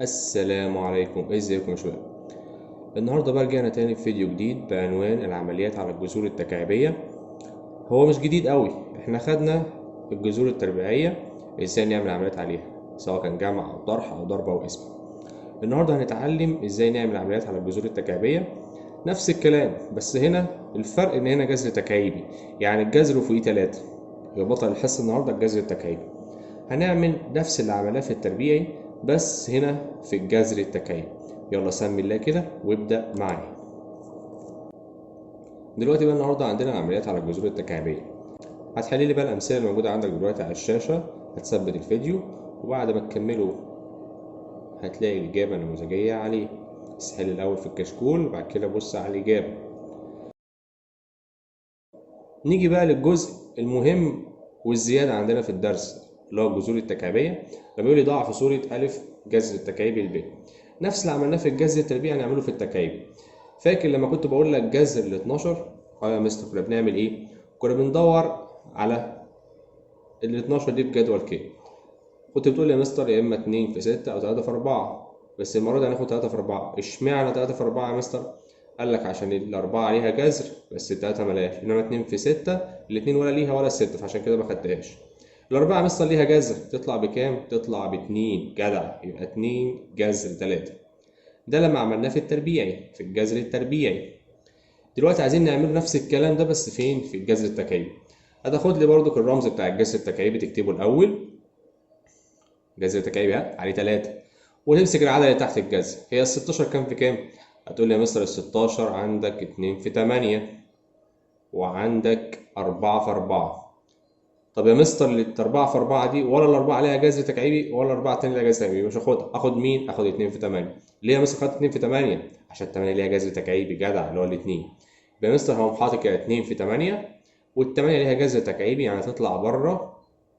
السلام عليكم، ازيكم يا شباب؟ النهارده بقى رجعنا تاني في فيديو جديد بعنوان العمليات على الجذور التكعيبية. هو مش جديد قوي، احنا خدنا الجذور التربيعية ازاي نعمل عمليات عليها، سواء كان جمع او طرح او ضرب او قسم. النهارده هنتعلم ازاي نعمل عمليات على الجذور التكعيبية. نفس الكلام، بس هنا الفرق ان هنا جذر تكعيبي، يعني الجذر فوقيه 3. يبقى بطل الحصة النهارده الجذر التكعيبي. هنعمل نفس اللي عملناه في التربيعي بس هنا في الجذر التكعيبي. يلا سمي الله كده وابدأ معايا. دلوقتي بقى النهارده عندنا عمليات على الجذور التكعيبية. هتحلي لي بقى الأمثلة الموجودة عندك دلوقتي على الشاشة، هتثبت الفيديو وبعد ما تكمله هتلاقي الإجابة النموذجية عليه. بس حل الأول في الكشكول وبعد كده بص على الإجابة. نيجي بقى للجزء المهم والزيادة عندنا في الدرس اللي هو الجذور التكعيبية. لما يقول لي ضع في صورة ألف جذر التكعيبي لب، نفس اللي عملناه في الجذر التربيعي هنعمله في التكعيبي. فاكر لما كنت بقول لك جذر ال 12 يا مستر كنا بنعمل ايه؟ كنا بندور على ال 12 دي في جدول كده. كنت بتقول لي يا مستر يا اما 2 في 6 او 3 في 4، بس المره دي هناخد 3 في 4. اشمعنى 3 في 4 يا مستر؟ قال لك عشان الأربعة عليها جذر بس التلاتة ملهاش، إنما 2 في 6 الاتنين ولا ليها ولا الستة، فعشان كده ما خدتهاش. الأربعة يا مستر ليها جذر، تطلع بكام؟ تطلع ب2. جدع، يبقى 2 جذر 3. ده لما عملناه في التربيعي، في الجذر التربيعي. دلوقتي عايزين نعمل نفس الكلام ده بس فين؟ في الجذر التكعيبي. هتاخد لي برضك الرمز بتاع الجذر التكعيبي تكتبه الأول. جذر تكعيبي عليه 3، وتمسك العدد اللي تحت الجذر. هي ال 16 كام في كام؟ هتقول لي يا مستر ال 16 عندك 2 في 8 وعندك 4 في 4. طب يا مستر ال 4 في 4 دي ولا الأربعة عليها جذر تكعيبي ولا الأربعة التانية ليها جذر تكعيبي، مش هاخدها. آخد مين؟ آخد 2 في 8. ليه يا مستر خدت 2 في 8؟ عشان 8 ليها جذر تكعيبي. جدع، اللي هو الاتنين. يبقى يا مستر هقوم حاطط كده 2 في 8 والتمانية ليها جذر تكعيبي، يعني تطلع بره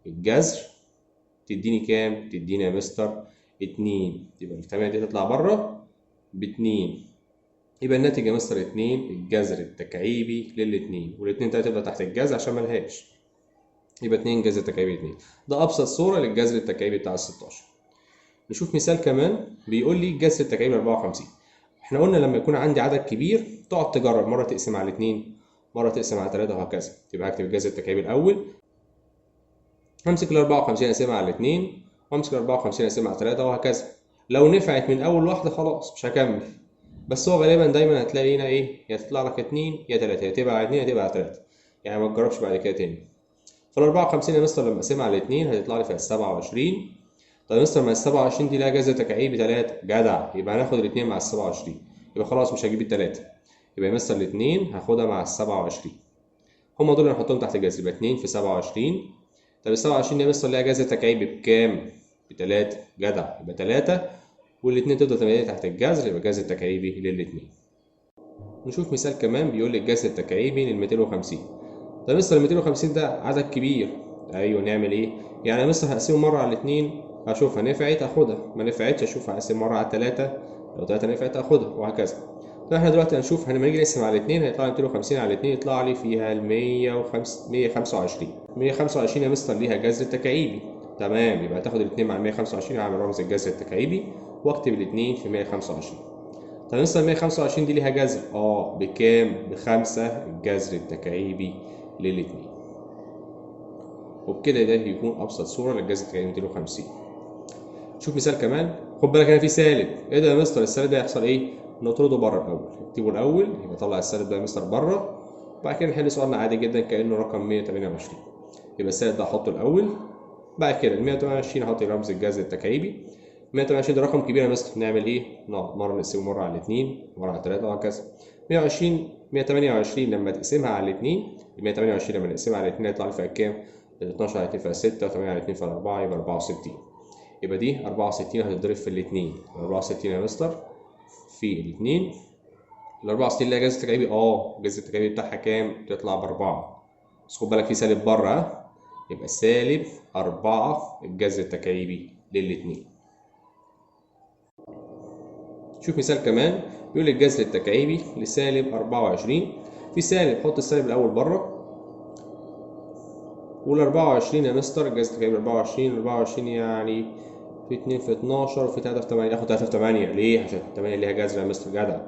الجذر. تديني كام؟ تديني يا مستر 2. يبقى التمانية دي تطلع بره ب2. يبقى الناتج يا مستر 2 الجذر التكعيبي للاتنين، والاتنين تلاتة تبقى تحت الجذر عشان ملهاش. يبقى 2 جذر تكعيبي 2. ده أبسط صورة للجذر التكعيبي بتاع ال 16. نشوف مثال كمان. بيقول لي الجذر التكعيبي 54. احنا قلنا لما يكون عندي عدد كبير تقعد تجرب، مرة تقسم على 2 مرة تقسم على 3 وهكذا. يبقى هكتب الجذر التكعيبي الأول، همسك ال 54 اقسمها على 2 وامسك ال 54 اقسمها على 3 وهكذا. لو نفعت من اول واحده خلاص مش هكمل. بس هو غالبا دايما هتلاقي هنا ايه، يا تطلع لك 2 يا 3، يا تبقى على 2 يا تبقى على 3، يعني ما تجربش بعد كده تاني. فال 54 يا مستر لما اقسمها على 2 هتطلع لي فيها 27. طب يا مستر ما ال 27 دي لها جذر تكعيبي 3. جدع، يبقى هناخد الاثنين مع ال 27. يبقى خلاص مش هجيب الثلاثه، يبقى يا مستر الاثنين هاخدها مع ال 27. هما دول اللي هنحطهم تحت الجذر. يبقى 2 في 27. طب ال 27 يا مستر ليها جذر تكعيبي بكام؟ ب3. جدع، يبقى 3 والاتنين تفضل تمانية تحت الجذر، يبقى جذر تكعيبي للاتنين. نشوف مثال كمان. بيقول لي الجذر التكعيبي لل 250. طب يا مستر ال 250 ده عدد كبير. ايوه، نعمل ايه؟ يعني يا مستر هقسمه مرة على الاتنين اشوفها نفعت اخدها، ما نفعتش اشوف هقسم مرة على 3، لو 3 نفعت اخدها وهكذا. طب احنا دلوقتي هنشوف لما نيجي نقسم على 2 هيطلع لي 250 على 2 يطلع لي فيها ال 125. 125 يا مستر ليها جذر تكعيبي. تمام، يبقى تاخد الاثنين مع ال 125 اعمل رمز الجذر التكعيبي واكتب الاثنين في 125. طب مستر 125 دي ليها جذر بكام؟ ب5 الجذر التكعيبي للاثنين. وبكده ده يكون ابسط صوره للجذر التكعيبي 250. شوف مثال كمان. خد بالك هنا في سالب. ايه ده يا مستر؟ السالب ده هيحصل ايه؟ نطرده بره الاول. اكتبه الاول، يبقى طلع السالب ده يا مستر بره، وبعد كده نحل سؤالنا عادي جدا كانه رقم 128. يبقى السالب ده احطه الاول، بعد كده ال 128 احط رمز الجذر التكعيبي. 128 ده رقم كبير يا مستر، نعمل ايه؟ نقعد مره نقسمه مره على الاثنين مره على 3 وهكذا. 128 لما تقسمها على الاثنين، 128 لما نقسمها على الاثنين هيطلع لي فيها كام؟ 12 على 2 فيها 6 و8 على 2 فيها 4 يبقى 64. يبقى دي 64 هتتضرب في الاثنين. 64 يا مستر في الاثنين. ال 64 ليها جذر تكعيبي الجذر التكعيبي بتاعها كام؟ تطلع ب4. بس خد بالك في سالب بره يبقى سالب 4 الجذر التكعيبي للاثنين. شوف مثال كمان، بيقول الجذر التكعيبي لسالب 24. في سالب، حط السالب الأول بره. وال 24 يا مستر الجذر التكعيبي 24 يعني في 2 في 12 وفي 3 في 8. اخد 3 في 8 ليه؟ عشان 8 ليها جذر يا مستر جدع.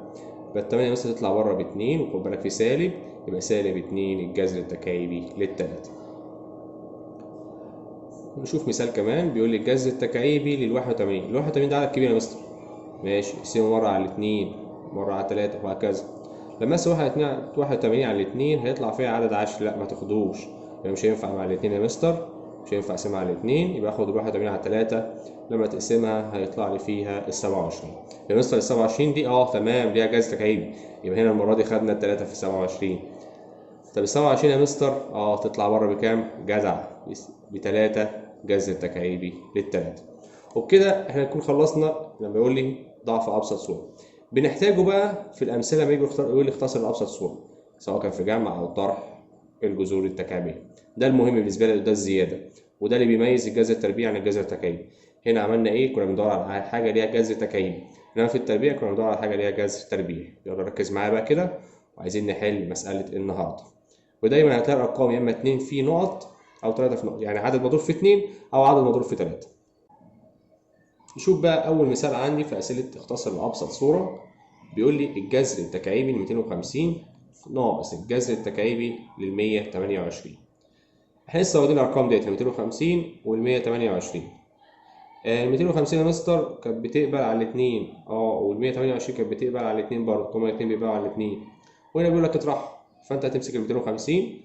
يبقى ال 8 يا مستر تطلع بره ب 2، وخد بالك في سالب، يبقى سالب 2 الجذر التكعيبي للتلاتة. نشوف مثال كمان، بيقول لي الجذر التكعيبي لل 81. ال 81 ده عدد كبير يا مستر. ماشي، اقسمه مرة على 2 مرة على 3 وهكذا. لما اقسم 81 على 2 هيطلع فيها عدد عشري، لا ما تاخدوش، يبقى مش هينفع مع الاتنين يا مستر، مش هينفع اقسمها على 2، يبقى اخد 81 على 3 لما تقسمها هيطلع لي فيها ال 27. يا مستر ال 27 دي تمام ليها جذر تكعيبي، يبقى هنا المرة دي خدنا ال 3 في 27. طب ال 27 يا مستر تطلع بره بكام؟ جدع، ب3 جذر تكعيبي للتلاتة. وبكده احنا نكون خلصنا لما يقول لي ضعف ابسط صورة. بنحتاجه بقى في الامثله لما يجي يقول لي اختصر لابسط صورة، سواء كان في جمع او طرح الجذور التكعيبية. ده المهم بالنسبه لي، ده الزياده، وده اللي بيميز الجذر التربيعي عن الجذر التكعيبي. هنا عملنا ايه؟ كنا بندور على حاجه ليها جذر تكعيبي، انما في التربيع كنا بندور على حاجه ليها جذر تربيعي. يلا ركز معايا بقى كده، وعايزين نحل مساله النهارده. ودايما هتلاقي الارقام يا اما 2 في نقط او 3 في نقط، يعني عدد مضروب في 2 او عدد مضروب في 3. نشوف بقى اول مثال عندي في اسئله اختصر لابسط صوره. بيقول لي الجذر التكعيبي ل 250 ناقص الجذر التكعيبي لل 128. احنا لسه واخدين الارقام ديت، ال 250 وال 128. ال 250 يا مستر كانت بتقبل على الاثنين، وال 128 كانت بتقبل على الاثنين برضه، هما الاثنين بيقبلوا على الاثنين. وهنا بيقول لك اطرحها، فانت هتمسك ال 250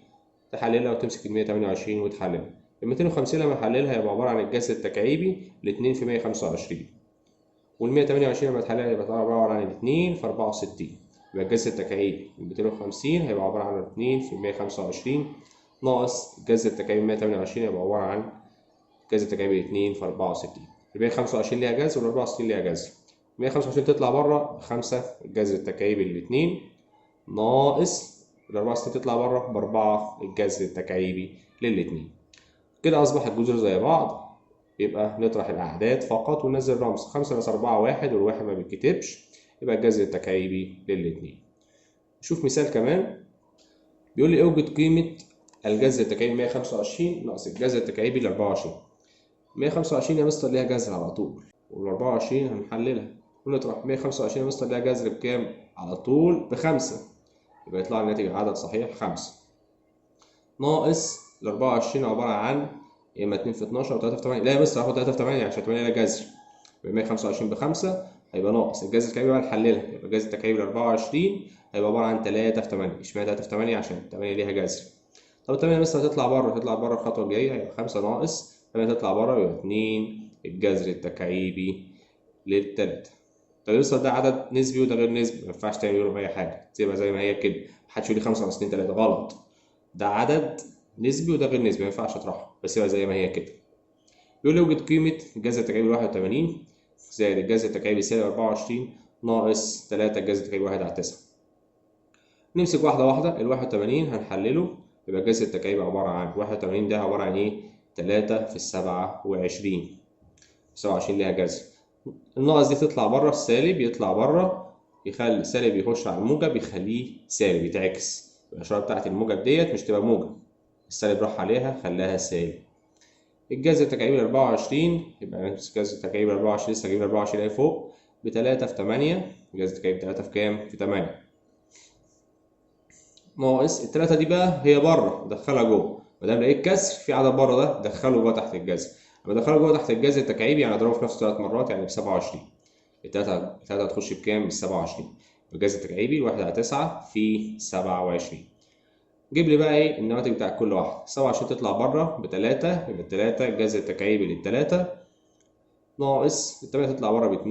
تحللها وتمسك ال 128 وتحللها. ال 250 لما احللها يبقى عباره عن الجذر التكعيبي ل 2 في 125، وال 128 لما تحللها يبقى عباره عن 2 في 64. يبقى الجذر التكعيبي ال 250 هيبقى عباره عن 2 في 125 ناقص الجذر التكعيبي 128 يبقى عباره عن الجذر التكعيبي 2 في 64. ال 125 ليها جذر وال 64 ليها جذر. 125 تطلع بره 5 الجذر التكعيبي ل 2 ناقص ال 64 تطلع بره ب 4 الجذر التكعيبي للاثنين. كده اصبح الجذور زي بعض، يبقى نطرح الاعداد فقط وننزل رمز. 5 ناقص 4 1، والواحد ما بيتكتبش، يبقى الجذر التكعيبي للاثنين. نشوف مثال كمان، بيقول لي اوجد قيمة الجذر التكعيبي 125 ناقص الجذر التكعيبي ل 24. 125 يا مستر ليها جذر على طول، وال 24 هنحللها ونطرح. 125 يا مستر ليها جذر بكام؟ على طول ب5، يبقى يطلع الناتج عدد صحيح 5 ناقص ال 24 عبارة عن يا اما 2 في 12 او 3 في 8. لا يا مستر هاخد 3 في 8 عشان 8 لها جذر، يبقى 125 ب5 هيبقى ناقص الجذر التكعيبي بقى نحللها، يبقى الجذر التكعيبي ل 24 هيبقى عبارة عن 3 في 8. اشمعنى 3 في 8؟ عشان 8 ليها جذر. طب 8 مستر هتطلع بره الخطوة الجاية، هيبقى 5 ناقص 8 تطلع بره، يبقى 2 الجذر التكعيبي للتلاتة. طب مستر ده عدد نسبي وده غير نسبي، ما ينفعش تعمل أي حاجة، تسيبها زي ما هي كده. محدش يقول لي 5 ناقص 2 3، غلط. ده عدد نسبي وده غير نسبي، ما ينفعش اطرحه، بسيبها زي ما هي كده. يقول لي اوجد قيمة الجذر التكعيبي 81 زائد الجذر التكعيبي سالب 24 ناقص 3 الجذر التكعيبي 1 على 9. نمسك واحدة واحدة. ال 81 هنحلله، يبقى الجذر التكعيبي عبارة عن 81 ده عبارة عن ايه؟ 3 في 27. 27 ليها جذر. الناقص دي تطلع بره، السالب يطلع بره، يخلي السالب يخش على الموجب يخليه سالب، يتعكس. الإشارة بتاعت الموجب ديت مش تبقى موجب، السالب راح عليها خلاها سالب. الجذر التكعيبي ل 24 يبقى نفس الجذر التكعيبي ل 24، لسه هجيب ال 24 اهي فوق ب3 في 8. الجذر التكعيبي 3 في كام؟ في 8 ناقص ال3 دي بقى هي بره، دخلها جوه. ما دام لقيت كسر في عدد بره ده دخله جوه تحت الجذر. لما ادخله جوه تحت الجذر التكعيبي يعني اضربه في نفسه 3 مرات، يعني ب 27. التلاتة هتخش بكام؟ ب 27. الجذر التكعيبي 1 على 9 في 27. جيب لي بقى ايه النواتج بتاع كل واحده. 27 تطلع بره ب3، يبقى 3 الجذر التكعيبي لل3 ناقص ال8 تطلع بره ب2،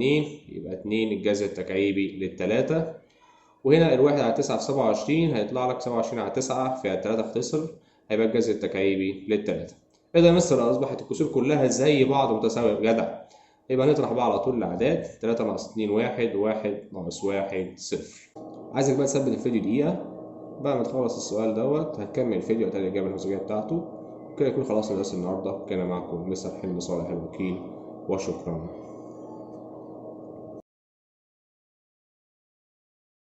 يبقى 2 الجذر التكعيبي لل3. وهنا ال1 على 9 في 27 هيطلع لك 27 على 9 فيها 3 اختصر، هيبقى الجذر التكعيبي لل3. اذا يا مستر اصبحت الكسور كلها زي بعض متساويه، جدع. يبقى نطرح بقى على طول الاعداد. 3 ناقص 2 1، 1 ناقص 1 0. عايزك بقى تثبت الفيديو دقيقه. بعد ما تخلص السؤال دوت هنكمل الفيديو وتاني الإجابة النموذجية بتاعته. كده يكون خلصنا درس النهاردة. كان معكم مستر حلمي صالح الوكيل، وشكرا.